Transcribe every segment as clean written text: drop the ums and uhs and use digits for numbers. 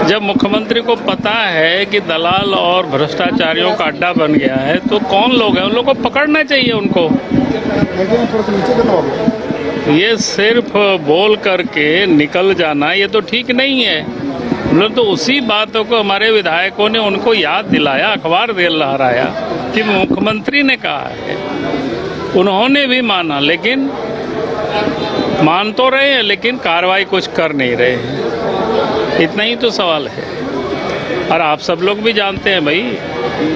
जब मुख्यमंत्री को पता है कि दलाल और भ्रष्टाचारियों का अड्डा बन गया है तो कौन लोग हैं, उन लोगों को पकड़ना चाहिए उनको। ये सिर्फ बोल करके निकल जाना ये तो ठीक नहीं है। तो उसी बातों को हमारे विधायकों ने उनको याद दिलाया, अखबार दे लहराया कि मुख्यमंत्री ने कहा है। उन्होंने भी माना, लेकिन मान तो रहे हैं लेकिन कार्रवाई कुछ कर नहीं रहे हैं। इतना ही तो सवाल है। और आप सब लोग भी जानते हैं भाई,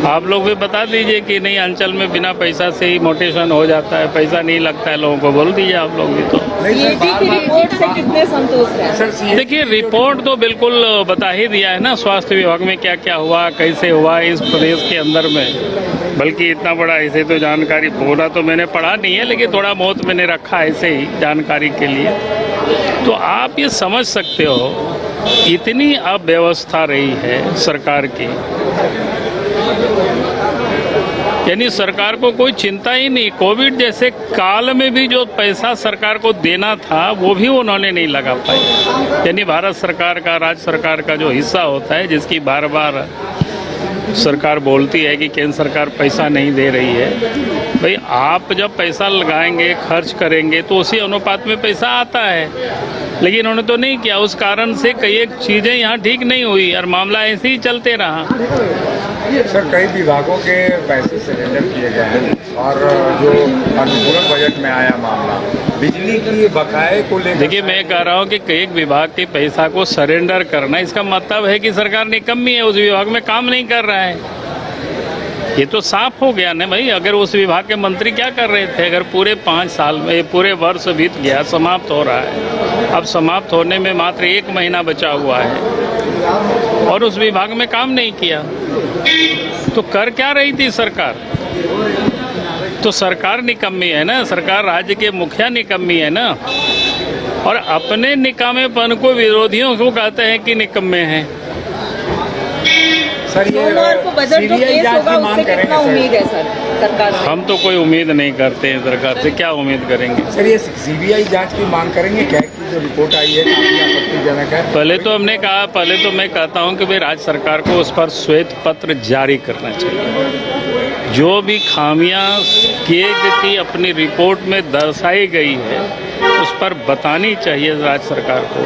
आप लोग भी बता दीजिए कि नहीं अंचल में बिना पैसा से ही मोटेशन हो जाता है, पैसा नहीं लगता है लोगों को, बोल दीजिए आप लोग भी। तो रिपोर्ट से कितने संतोष हैं? देखिए, रिपोर्ट तो बिल्कुल बता ही दिया है ना, स्वास्थ्य विभाग में क्या क्या हुआ, कैसे हुआ इस प्रदेश के अंदर में। बल्कि इतना बड़ा ऐसे तो जानकारी पूरा तो मैंने पढ़ा नहीं है, लेकिन थोड़ा बहुत मैंने रखा ऐसे ही जानकारी के लिए। तो आप ये समझ सकते हो इतनी अव्यवस्था रही है सरकार की, यानी सरकार को कोई चिंता ही नहीं। कोविड जैसे काल में भी जो पैसा सरकार को देना था वो भी उन्होंने नहीं लगा पाई। यानी भारत सरकार का, राज्य सरकार का जो हिस्सा होता है, जिसकी बार बार सरकार बोलती है कि केंद्र सरकार पैसा नहीं दे रही है, भाई आप जब पैसा लगाएंगे, खर्च करेंगे तो उसी अनुपात में पैसा आता है। लेकिन उन्होंने तो नहीं किया, उस कारण से कई चीज़ें यहाँ ठीक नहीं हुई और मामला ऐसे ही चलते रहा। सर, कई विभागों के पैसे सरेंडर किए गए हैं और जो अनुपूरक बजट में आया मामला बिजली की बकाये को लेकर, देखिए मैं कह रहा हूँ कि एक विभाग के पैसा को सरेंडर करना, इसका मतलब है कि सरकार निकम्मी है, उस विभाग में काम नहीं कर रहा है। ये तो साफ हो गया ना भाई। अगर उस विभाग के मंत्री क्या कर रहे थे, अगर पूरे 5 साल में पूरे वर्ष बीत गया, समाप्त हो रहा है, अब समाप्त होने में मात्र 1 महीना बचा हुआ है और उस विभाग में काम नहीं किया, तो कर क्या रही थी सरकार? तो सरकार निकम्मी है ना, सरकार राज्य के मुखिया निकम्मी है ना, और अपने निकामेपन को विरोधियों को कहते हैं कि निकम्मे हैं। सर, सोमवार को बजट जो पेश होगा उससे कितना उम्मीद है सर सरकार से? हम तो कोई उम्मीद नहीं करते हैं सरकार से, क्या उम्मीद करेंगे? सर, ये सीबीआई जांच की मांग करेंगे क्या? कि जो रिपोर्ट आई है काफी आपत्तिजनक है। पहले तो मैं कहता हूं कि भाई राज्य सरकार को उस पर श्वेत पत्र जारी करना चाहिए। जो भी खामियां की अपनी रिपोर्ट में दर्शाई गई है उस पर बतानी चाहिए राज्य सरकार को।